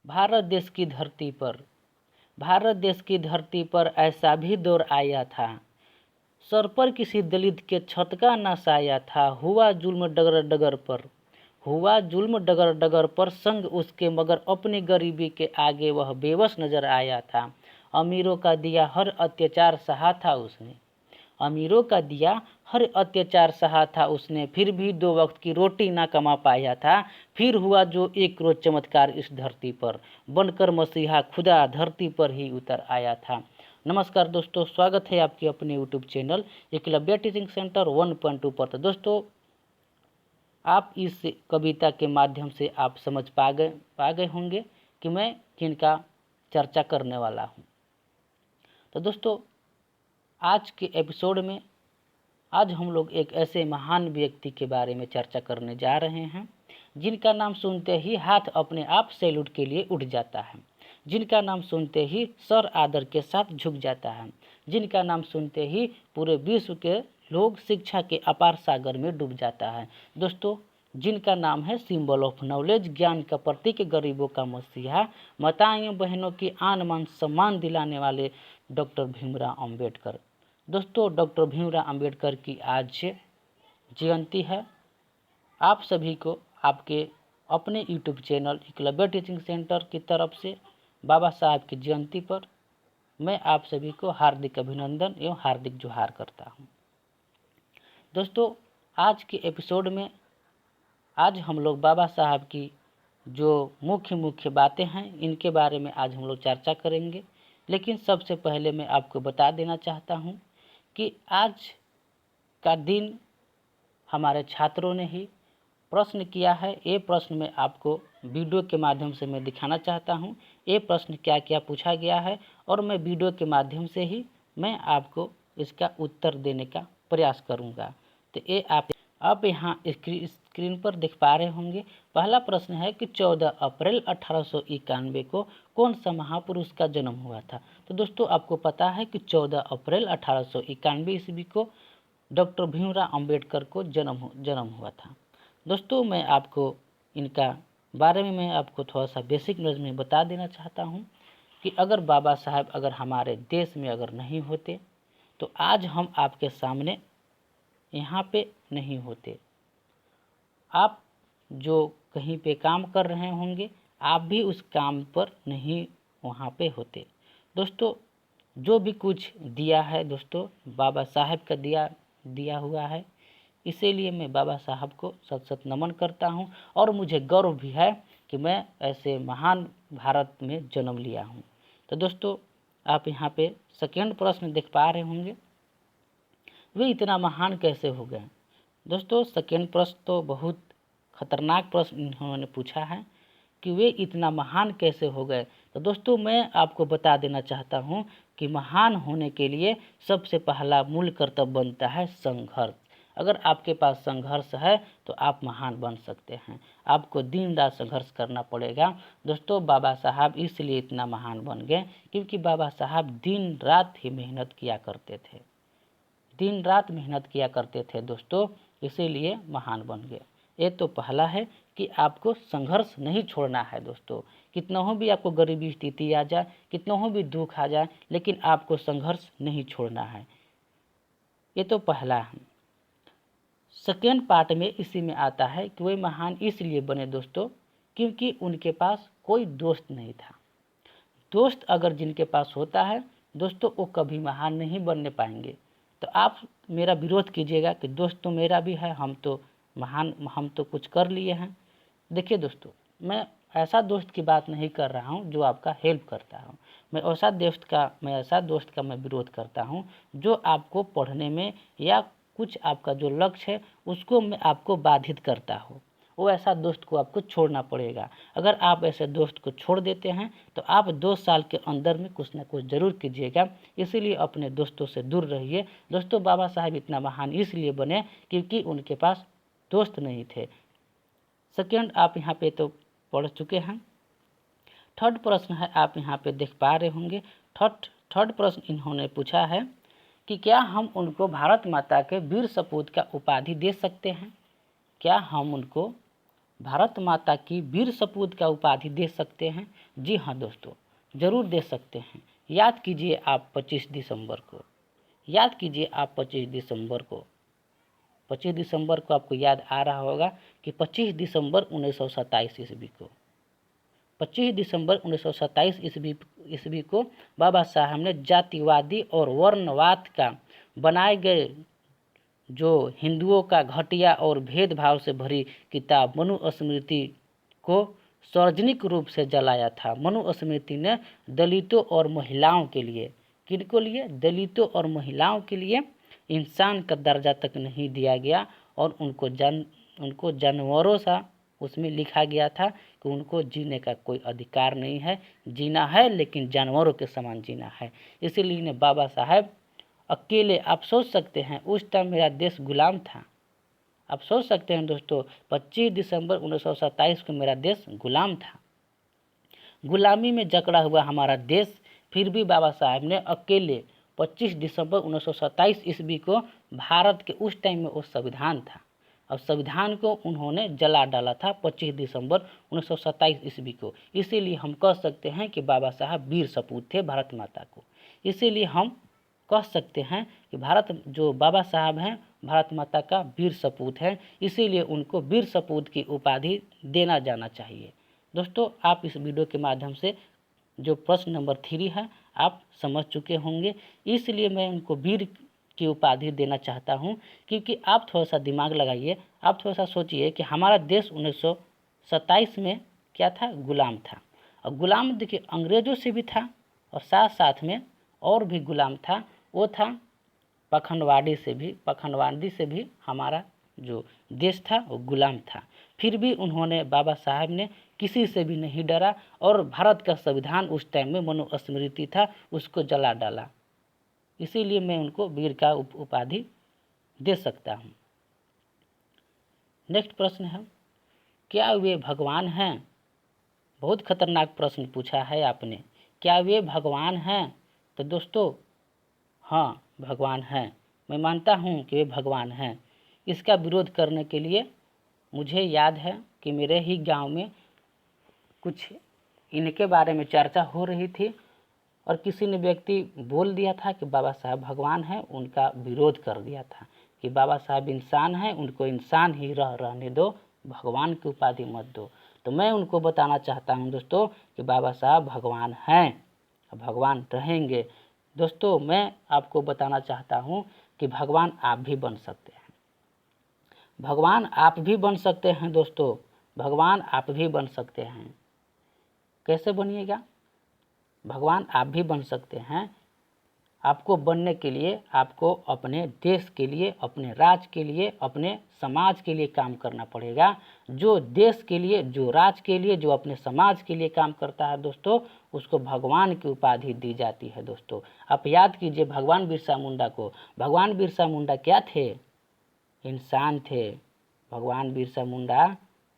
भारत देश की धरती पर ऐसा भी दौर आया था, सर पर किसी दलित के छत का न साया था। हुआ जुल्म डगर डगर पर संग उसके, मगर अपनी गरीबी के आगे वह बेबस नजर आया था। अमीरों का दिया हर अत्याचार सहा था उसने, फिर भी 2 वक्त की रोटी ना कमा पाया था। फिर हुआ जो एक रोज चमत्कार इस धरती पर, बनकर मसीहा खुदा धरती पर ही उतर आया था। नमस्कार दोस्तों, स्वागत है आपके अपने YouTube channel Eklavya teaching centre 1.2 पर। तो दोस्तों, आप इस कविता के माध्यम से आप समझ पा गए होंगे कि मैं किनका चर्चा करने वाला हूँ। तो दोस्तों, आज के एपिसोड में आज हम लोग एक ऐसे महान व्यक्ति के बारे में चर्चा करने जा रहे हैं जिनका नाम सुनते ही हाथ अपने आप सैल्यूट के लिए उठ जाता है, जिनका नाम सुनते ही सर आदर के साथ झुक जाता है, जिनका नाम सुनते ही पूरे विश्व के लोग शिक्षा के अपार सागर में डूब जाता है। दोस्तों, जिनका नाम है सिंबल ऑफ नॉलेज, ज्ञान का प्रतीक, गरीबों का मसीहा, माताएं बहनों की आन मान सम्मान दिलाने वाले डॉक्टर भीमराव अंबेडकर। दोस्तों, डॉक्टर भीमराव अंबेडकर की आज जयंती है। आप सभी को आपके अपने YouTube channel Eklavya teaching centre की तरफ से बाबा साहब की जयंती पर मैं आप सभी को हार्दिक अभिनंदन एवं हार्दिक जोहार करता हूं। दोस्तों, आज के एपिसोड में आज हम लोग बाबा साहब की जो मुख्य बातें हैं इनके बारे में आज हम लोग चर्चा करेंगे। लेकिन सबसे पहले मैं आपको बता देना चाहता हूं कि आज का दिन हमारे छात्रों ने ही प्रश्न किया है। ये प्रश्न मैं आपको वीडियो के माध्यम से मैं दिखाना चाहता हूँ। ये प्रश्न क्या क्या पूछा गया है और मैं वीडियो के माध्यम से ही मैं आपको इसका उत्तर देने का प्रयास करूँगा। तो ये आप यहाँ स्क्रीन पर देख पा रहे होंगे। पहला प्रश्न है कि 14 अप्रैल 1891 को कौन सा महापुरुष का जन्म हुआ था। तो दोस्तों, आपको पता है कि 14 अप्रैल 1891 ईस्वी को डॉक्टर भीमराव अंबेडकर को जन्म हुआ था। दोस्तों, मैं आपको इनका बारे में मैं आपको थोड़ा सा बेसिक नॉलेज में बता देना चाहता हूँ कि अगर बाबा साहब अगर हमारे देश में अगर नहीं होते तो आज हम आपके सामने यहाँ पे नहीं होते। आप जो कहीं पे काम कर रहे होंगे, आप भी उस काम पर नहीं वहाँ पे होते। दोस्तों, जो भी कुछ दिया है दोस्तों बाबा साहब का दिया हुआ है, इसीलिए मैं बाबा साहब को सत नमन करता हूं और मुझे गर्व भी है कि मैं ऐसे महान भारत में जन्म लिया हूं। तो दोस्तों, आप यहाँ पे सेकेंड प्रश्न देख पा रहे होंगे, वे इतना महान कैसे हो गए। दोस्तों, सेकेंड प्रश्न तो बहुत खतरनाक प्रश्न इन्होंने पूछा है कि वे इतना महान कैसे हो गए। तो दोस्तों, मैं आपको बता देना चाहता हूं कि महान होने के लिए सबसे पहला मूल कर्तव्य बनता है संघर्ष। अगर आपके पास संघर्ष है तो आप महान बन सकते हैं। आपको दिन रात संघर्ष करना पड़ेगा। दोस्तों, बाबा साहब इसलिए इतना महान बन गए क्योंकि बाबा साहब दिन रात ही मेहनत किया करते थे दोस्तों, इसीलिए महान बन गए। ये तो पहला है कि आपको संघर्ष नहीं छोड़ना है दोस्तों। कितना हो भी आपको गरीबी स्थिति आ जाए, कितना हो भी दुख आ जाए, लेकिन आपको संघर्ष नहीं छोड़ना है। ये तो पहला है। सेकेंड पार्ट में इसी में आता है कि वे महान इसलिए बने दोस्तों क्योंकि उनके पास कोई दोस्त नहीं था। दोस्त अगर जिनके पास होता है दोस्तों, वो कभी महान नहीं बनने पाएंगे। तो आप मेरा विरोध कीजिएगा कि दोस्त तो मेरा भी है, हम तो कुछ कर लिए हैं। देखिए दोस्तों, मैं ऐसा दोस्त की बात नहीं कर रहा हूँ जो आपका हेल्प करता हूँ। मैं ऐसा दोस्त का मैं विरोध करता हूँ जो आपको पढ़ने में या कुछ आपका जो लक्ष्य है उसको मैं आपको बाधित करता हो। वो ऐसा दोस्त को आपको छोड़ना पड़ेगा। अगर आप ऐसे दोस्त को छोड़ देते हैं तो आप 2 साल के अंदर में कुछ ना कुछ जरूर कीजिएगा। इसीलिए अपने दोस्तों से दूर रहिए। दोस्तों, बाबा साहब इतना महान इसलिए बने क्योंकि उनके पास दोस्त नहीं थे। सेकेंड आप यहाँ पे तो पढ़ चुके हैं। थर्ड प्रश्न है, आप यहाँ पे देख पा रहे होंगे। थर्ड प्रश्न इन्होंने पूछा है कि क्या हम उनको भारत माता के वीर सपूत का उपाधि दे सकते हैं। क्या हम उनको भारत माता की वीर सपूत का उपाधि दे सकते हैं? जी हाँ दोस्तों, ज़रूर दे सकते हैं। याद कीजिए आप 25 दिसंबर को, याद कीजिए आप 25 दिसंबर को, 25 दिसंबर को आपको याद आ रहा होगा कि 25 दिसंबर 1927 ईस्वी को, 25 दिसंबर 1927 ईस्वी को बाबा साहब ने जातिवादी और वर्णवाद का बनाए गए जो हिंदुओं का घटिया और भेदभाव से भरी किताब मनुस्मृति को सार्वजनिक रूप से जलाया था। मनुस्मृति ने दलितों और महिलाओं के लिए, किनको लिए? दलितों और महिलाओं के लिए इंसान का दर्जा तक नहीं दिया गया और उनको जानवरों सा उसमें लिखा गया था कि उनको जीने का कोई अधिकार नहीं है, जीना है लेकिन जानवरों के समान जीना है। इसीलिए बाबा साहब अकेले, आप सोच सकते हैं उस टाइम मेरा देश गुलाम था। आप सोच सकते हैं दोस्तों, 25 दिसंबर 1927 को मेरा देश गुलाम था, गुलामी में जकड़ा हुआ हमारा देश, फिर भी बाबा साहब ने अकेले 25 दिसंबर 1927 ईस्वी को, भारत के उस टाइम में वो संविधान था और संविधान को उन्होंने जला डाला था 25 दिसंबर 1927 ईस्वी को। इसीलिए हम कह सकते हैं कि बाबा साहब वीर सपूत थे भारत माता को। इसीलिए हम कह सकते हैं कि जो बाबा साहब हैं भारत माता का वीर सपूत है, इसीलिए उनको वीर सपूत की उपाधि देना जाना चाहिए। दोस्तों, आप इस वीडियो के माध्यम से जो प्रश्न नंबर 3 है आप समझ चुके होंगे, इसलिए मैं उनको वीर की उपाधि देना चाहता हूं। क्योंकि आप थोड़ा सा दिमाग लगाइए, आप थोड़ा सा सोचिए कि हमारा देश 1927 में क्या था? गुलाम था। और गुलाम देखिए अंग्रेजों से भी था और साथ साथ में और भी गुलाम था, वो था पखंडवादी से भी हमारा जो देश था वो गुलाम था। फिर भी उन्होंने, बाबा साहब ने किसी से भी नहीं डरा और भारत का संविधान उस टाइम में मनुस्मृति था, उसको जला डाला। इसीलिए मैं उनको वीर का उपाधि दे सकता हूँ। नेक्स्ट प्रश्न है, क्या वे भगवान हैं? बहुत खतरनाक प्रश्न पूछा है आपने। क्या वे भगवान हैं? तो दोस्तों हाँ, भगवान हैं। मैं मानता हूँ कि वे भगवान हैं। इसका विरोध करने के लिए मुझे याद है कि मेरे ही गांव में कुछ इनके बारे में चर्चा हो रही थी और किसी ने व्यक्ति बोल दिया था कि बाबा साहब भगवान हैं, उनका विरोध कर दिया था कि बाबा साहब इंसान हैं, उनको इंसान ही रहने दो, भगवान की उपाधि मत दो। तो मैं उनको बताना चाहता हूं दोस्तों कि बाबा साहब भगवान हैं, भगवान रहेंगे। दोस्तों, मैं आपको बताना चाहता हूं कि भगवान आप भी बन सकते हैं, भगवान आप भी बन सकते हैं। दोस्तों, भगवान आप भी बन सकते हैं। कैसे बनिएगा? भगवान आप भी बन सकते हैं। आपको बनने के लिए आपको अपने देश के लिए, अपने राज्य के लिए, अपने समाज के लिए काम करना पड़ेगा। जो देश के लिए, जो राज्य के लिए, जो अपने समाज के लिए काम करता है दोस्तों, उसको भगवान की उपाधि दी जाती है। दोस्तों, आप याद कीजिए भगवान बिरसा मुंडा को। भगवान बिरसा मुंडा क्या थे? इंसान थे। भगवान बिरसा मुंडा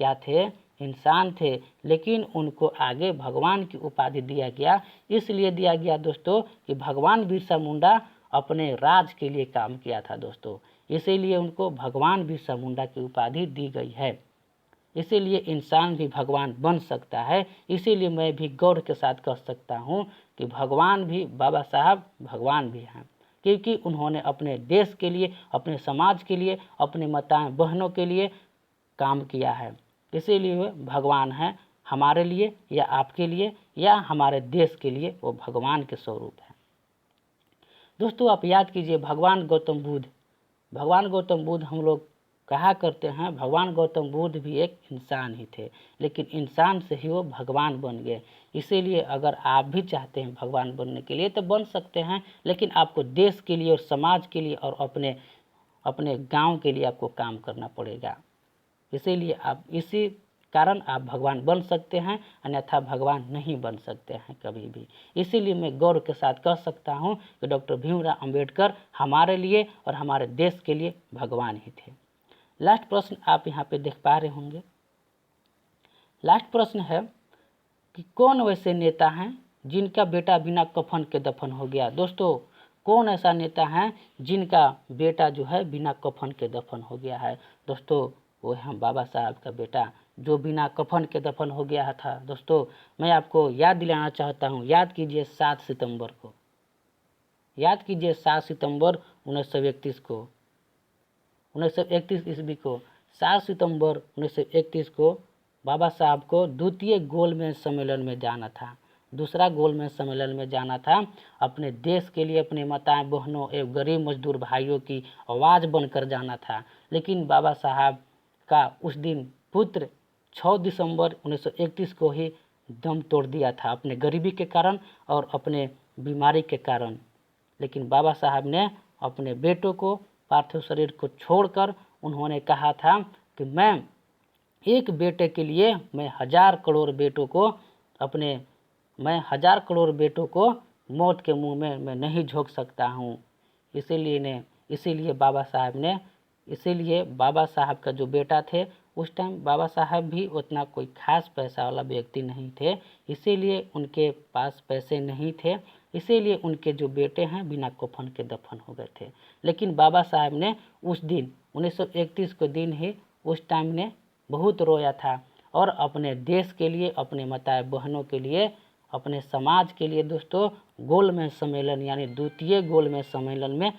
क्या थे? इंसान थे, लेकिन उनको आगे भगवान की उपाधि दिया गया। इसलिए दिया गया दोस्तों कि भगवान बिरसा मुंडा अपने राज के लिए काम किया था दोस्तों, इसीलिए उनको भगवान बिरसा मुंडा की उपाधि दी गई है। इसीलिए इंसान भी भगवान बन सकता है। इसीलिए मैं भी गौरव के साथ कह सकता हूँ कि भगवान भी, बाबा साहब भगवान भी हैं, क्योंकि उन्होंने अपने देश के लिए, अपने समाज के लिए, अपने माताएं बहनों के लिए काम किया है। इसीलिए वे भगवान हैं हमारे लिए, या आपके लिए, या हमारे देश के लिए वो भगवान के स्वरूप हैं। दोस्तों, आप याद कीजिए भगवान गौतम बुद्ध हम लोग कहा करते हैं, भगवान गौतम बुद्ध भी एक इंसान ही थे, लेकिन इंसान से ही वो भगवान बन गए। इसीलिए अगर आप भी चाहते हैं भगवान बनने के लिए तो बन सकते हैं, लेकिन आपको देश के लिए और समाज के लिए और अपने गांव के लिए आपको काम करना पड़ेगा। इसीलिए इसी कारण आप भगवान बन सकते हैं, अन्यथा भगवान नहीं बन सकते हैं कभी भी। इसीलिए मैं गौरव के साथ कह सकता हूं कि डॉक्टर भीमराव अंबेडकर हमारे लिए और हमारे देश के लिए भगवान ही थे। लास्ट प्रश्न आप यहाँ पे देख पा रहे होंगे। लास्ट प्रश्न है कि कौन वैसे नेता हैं जिनका बेटा बिना कफन के दफन हो गया? दोस्तों, कौन ऐसा नेता है जिनका बेटा जो है बिना कफन के दफन हो गया है? दोस्तों, वो है बाबा साहब का बेटा जो बिना कफन के दफन हो गया था। दोस्तों, मैं आपको याद दिलाना चाहता हूँ, याद कीजिए 7 सितंबर को, याद कीजिए 7 सितंबर 1931 को, 1931 ईस्वी को, 7 सितंबर 1931 को बाबा साहब को द्वितीय गोलमेज सम्मेलन में जाना था, दूसरा गोलमेज सम्मेलन में जाना था, अपने देश के लिए, अपने माताएं बहनों एवं गरीब मजदूर भाइयों की आवाज़ बनकर जाना था। लेकिन बाबा साहब का उस दिन पुत्र 6 दिसंबर 1931 को ही दम तोड़ दिया था, अपने गरीबी के कारण और अपने बीमारी के कारण। लेकिन बाबा साहब ने अपने बेटों को, पार्थिव शरीर को छोड़कर उन्होंने कहा था कि मैं एक बेटे के लिए मैं 1000 करोड़ बेटों को मैं 1000 करोड़ बेटों को मौत के मुंह में मैं नहीं झोंक सकता हूँ। इसीलिए बाबा साहब का जो बेटा थे, उस टाइम बाबा साहब भी उतना कोई खास पैसा वाला व्यक्ति नहीं थे, इसीलिए उनके पास पैसे नहीं थे, इसीलिए उनके जो बेटे हैं बिना कफन के दफन हो गए थे। लेकिन बाबा साहब ने उस दिन 1931 के दिन ही उस टाइम ने बहुत रोया था और अपने देश के लिए, अपने माताएं बहनों के लिए, अपने समाज के लिए दोस्तों गोलमेज सम्मेलन यानी द्वितीय गोलमेज सम्मेलन में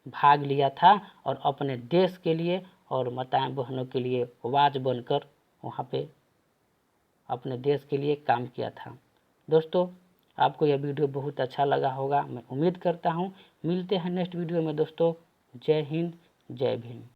भाग लिया था और अपने देश के लिए और माताएं बहनों के लिए आवाज़ बनकर वहाँ पे अपने देश के लिए काम किया था। दोस्तों, आपको यह वीडियो बहुत अच्छा लगा होगा, मैं उम्मीद करता हूँ। मिलते हैं नेक्स्ट वीडियो में दोस्तों। जय हिंद, जय भीम।